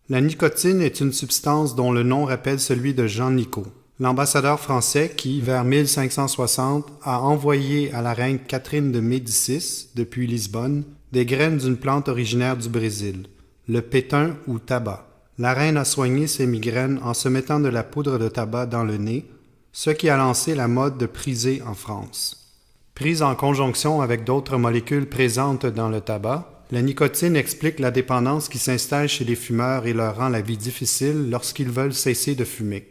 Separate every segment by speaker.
Speaker 1: La nicotine est une substance dont le nom rappelle celui de Jean Nicot, l'ambassadeur français qui, vers 1560, a envoyé à la reine Catherine de Médicis, depuis Lisbonne, des graines d'une plante originaire du Brésil, le pétain ou tabac. La reine a soigné ses migraines en se mettant de la poudre de tabac dans le nez, ce qui a lancé la mode de priser en France. Prise en conjonction avec d'autres molécules présentes dans le tabac, la nicotine explique la dépendance qui s'installe chez les fumeurs et leur rend la vie difficile lorsqu'ils veulent cesser de fumer.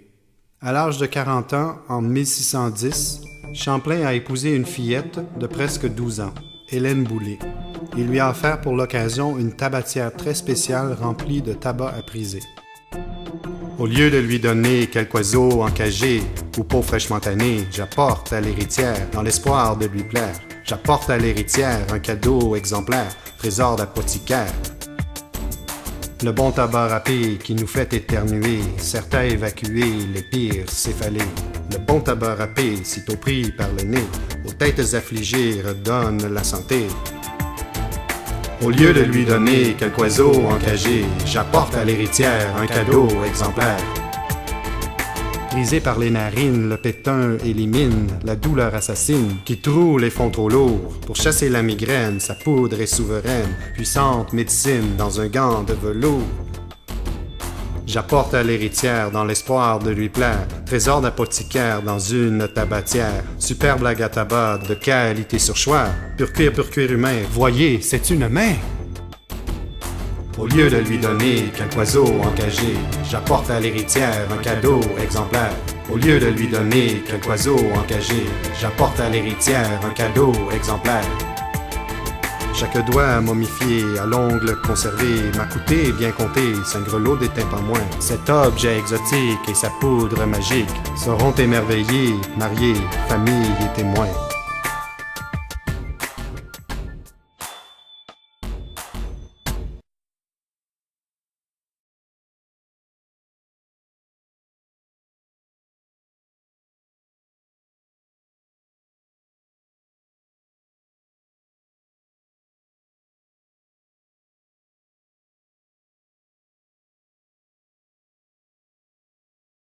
Speaker 1: À l'âge de 40 ans, en 1610, Champlain a épousé une fillette de presque 12 ans, Hélène Boulay. Il lui a offert pour l'occasion une tabatière très spéciale remplie de tabac à priser. Au lieu de lui donner quelque oiseau encagé ou peau fraîchement tannée, j'apporte à l'héritière, dans l'espoir de lui plaire. J'apporte à l'héritière un cadeau exemplaire, trésor d'apothicaire. Le bon tabac râpé qui nous fait éternuer, sert à évacuer les pires céphalées. Le bon tabac râpé, sitôt pris par le nez, aux têtes affligées redonne la santé. Au lieu de lui donner quelque oiseau encagé, j'apporte à l'héritière un cadeau exemplaire. Brisé par les narines, le pétain élimine la douleur assassine qui troue les fonds trop lourds. Pour chasser la migraine, sa poudre est souveraine, puissante médecine dans un gant de velours. J'apporte à l'héritière dans l'espoir de lui plaire, trésor d'apothicaire dans une tabatière, superbe blague à tabac de qualité sur choix, pur cuir humain, voyez, c'est une main! Au lieu de lui donner quelque oiseau encagé, j'apporte à l'héritière un cadeau exemplaire. Au lieu de lui donner quelque oiseau encagé, j'apporte à l'héritière un cadeau exemplaire. Chaque doigt momifié, à l'ongle conservé, m'a coûté bien compté 5 grelots d'étain pas moins. Cet objet exotique et sa poudre magique seront émerveillés, mariés, famille et témoins.